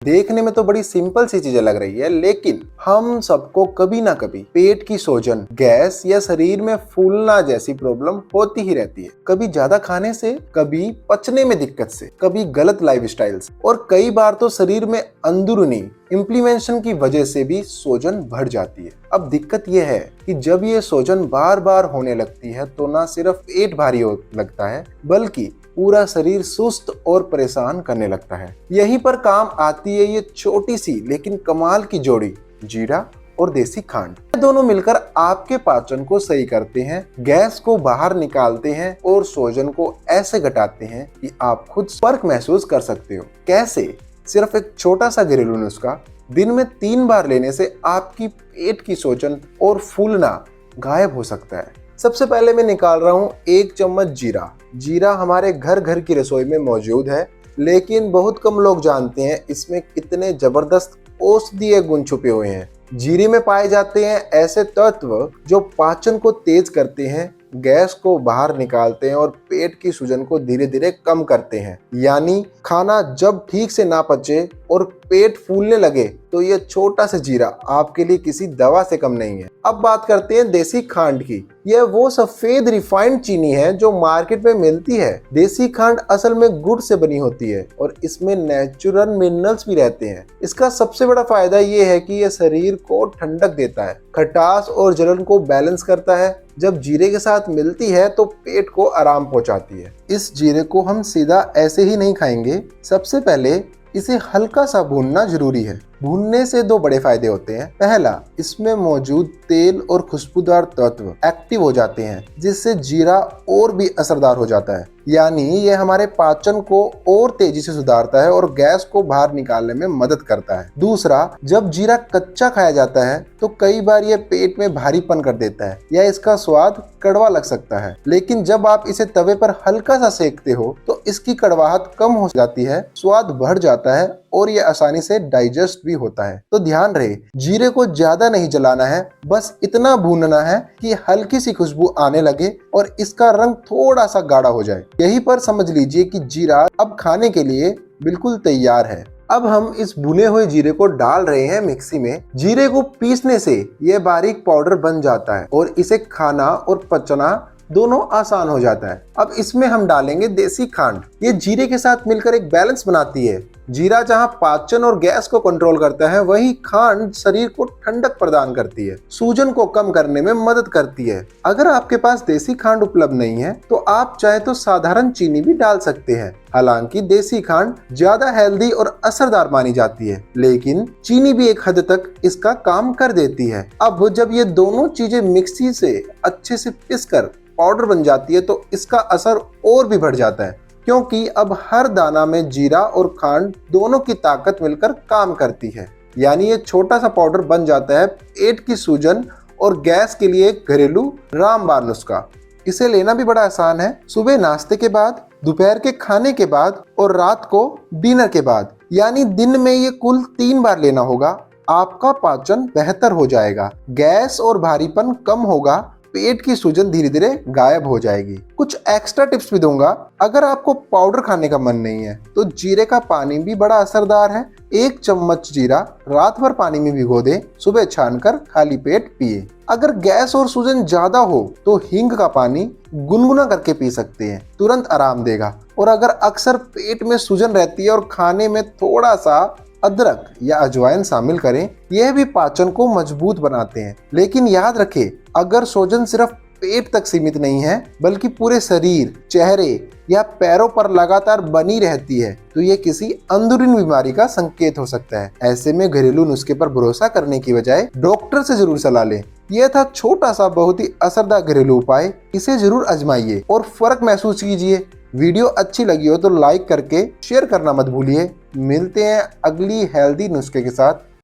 देखने में तो बड़ी सिंपल सी चीजें लग रही है, लेकिन हम सबको कभी ना कभी पेट की सूजन, गैस या शरीर में फूलना जैसी प्रॉब्लम होती ही रहती है। कभी ज्यादा खाने से, कभी पचने में दिक्कत से, कभी गलत लाइफस्टाइल से, और कई बार तो शरीर में अंदरूनी इन्फ्लेमेशन की वजह से भी सूजन बढ़ जाती है। अब दिक्कत यह है कि जब ये सूजन बार बार होने लगती है तो ना सिर्फ पेट भारी हो लगता है, बल्कि पूरा शरीर सुस्त और परेशान करने लगता है। यहीं पर काम आती है ये छोटी सी लेकिन कमाल की जोड़ी, जीरा और देसी खांड। ये दोनों मिलकर आपके पाचन को सही करते हैं, गैस को बाहर निकालते हैं और सूजन को ऐसे घटाते हैं कि आप खुद फर्क महसूस कर सकते हो। कैसे? सिर्फ एक छोटा सा घरेलू नुस्खा दिन में 3 बार लेने से आपकी पेट की सूजन और फूलना गायब हो सकता है। सबसे पहले मैं निकाल रहा हूँ 1 चम्मच जीरा। जीरा हमारे घर की रसोई में मौजूद है, लेकिन बहुत कम लोग जानते हैं इसमें कितने जबरदस्त औषधीय गुण छुपे हुए हैं। जीरे में पाए जाते हैं ऐसे तत्व जो पाचन को तेज करते हैं, गैस को बाहर निकालते हैं और पेट की सूजन को धीरे धीरे कम करते हैं। यानी खाना जब ठीक से ना पचे और पेट फूलने लगे तो ये छोटा सा जीरा आपके लिए किसी दवा से कम नहीं है। अब बात करते हैं देसी खांड की। यह वो सफेद रिफाइंड चीनी है जो मार्केट में मिलती है। देसी खांड असल में गुड़ से बनी होती है और इसमें नेचुरल मिनरल्स भी रहते हैं। इसका सबसे बड़ा फायदा ये है कि यह शरीर को ठंडक देता है, खटास और जलन को बैलेंस करता है। जब जीरे के साथ मिलती है तो पेट को आराम पहुंचाती है। इस जीरे को हम सीधा ऐसे ही नहीं खाएंगे। सबसे पहले इसे हल्का सा भूनना जरूरी है। भूनने से 2 बड़े फायदे होते हैं। पहला, इसमें मौजूद तेल और खुशबूदार तत्व एक्टिव हो जाते हैं, जिससे जीरा और भी असरदार हो जाता है। यानी ये हमारे पाचन को और तेजी से सुधारता है और गैस को बाहर निकालने में मदद करता है। दूसरा, जब जीरा कच्चा खाया जाता है तो कई बार ये पेट में भारीपन कर देता है या इसका स्वाद कड़वा लग सकता है, लेकिन जब आप इसे तवे पर हल्का सा सेकते हो तो इसकी कड़वाहट कम हो जाती है, स्वाद बढ़ जाता है और ये आसानी से डाइजेस्ट भी होता है। तो ध्यान रहे, जीरे को ज्यादा नहीं जलाना है, बस इतना भूनना है कि हल्की सी खुशबू आने लगे और इसका रंग थोड़ा सा गाढ़ा हो जाए। यहीं पर समझ लीजिए कि जीरा अब खाने के लिए बिल्कुल तैयार है। अब हम इस भुने हुए जीरे को डाल रहे हैं मिक्सी में। जीरे को पीसने से यह बारीक पाउडर बन जाता है और इसे खाना और पचना दोनों आसान हो जाता है। अब इसमें हम डालेंगे देसी खांड। ये जीरे के साथ मिलकर एक बैलेंस बनाती है। जीरा जहां पाचन और गैस को कंट्रोल करता है, वहीं खांड शरीर को ठंडक प्रदान करती है, सूजन को कम करने में मदद करती है। अगर आपके पास देसी खांड उपलब्ध नहीं है तो आप चाहे तो साधारण चीनी भी डाल सकते हैं। हालांकि देसी खांड ज्यादा हेल्दी और असरदार मानी जाती है, लेकिन चीनी भी एक हद तक इसका काम कर देती है। अब जब ये दोनों चीजें मिक्सी से अच्छे से पिसकर पाउडर बन जाती है तो इसका असर और भी बढ़ जाता है, क्योंकि अब हर दाना में जीरा और खांड दोनों की ताकत मिलकर काम करती है। यानी ये छोटा सा पाउडर बन जाता है पेट की सूजन और गैस के लिए एक घरेलू रामबाण नुस्खा। इसे लेना भी बड़ा आसान है। सुबह नाश्ते के बाद, दोपहर के खाने के बाद और रात को डिनर के बाद। यानी दिन में ये कुल 3 बार लेना होगा। आपका पाचन बेहतर हो जाएगा, गैस और भारीपन कम होगा, पेट की सूजन धीरे धीरे गायब हो जाएगी। कुछ एक्स्ट्रा टिप्स भी दूंगा। अगर आपको पाउडर खाने का मन नहीं है तो जीरे का पानी भी बड़ा असरदार है। 1 चम्मच जीरा रात भर पानी में भिगो दें, सुबह छानकर खाली पेट पिए। अगर गैस और सूजन ज्यादा हो तो हींग का पानी गुनगुना करके पी सकते हैं, तुरंत आराम देगा। और अगर अक्सर पेट में सूजन रहती है और खाने में थोड़ा सा अदरक या अजवाइन शामिल करें, यह भी पाचन को मजबूत बनाते हैं। लेकिन याद रखें, अगर सूजन सिर्फ पेट तक सीमित नहीं है बल्कि पूरे शरीर, चेहरे या पैरों पर लगातार बनी रहती है तो ये किसी अंदरूनी बीमारी का संकेत हो सकता है। ऐसे में घरेलू नुस्खे पर भरोसा करने की बजाय डॉक्टर से जरूर सलाह लें। यह था छोटा सा बहुत ही असरदार घरेलू उपाय। इसे जरूर आजमाइए और फर्क महसूस कीजिए। वीडियो अच्छी लगी हो तो लाइक करके शेयर करना मत भूलिए। मिलते हैं अगली हेल्दी नुस्खे के साथ।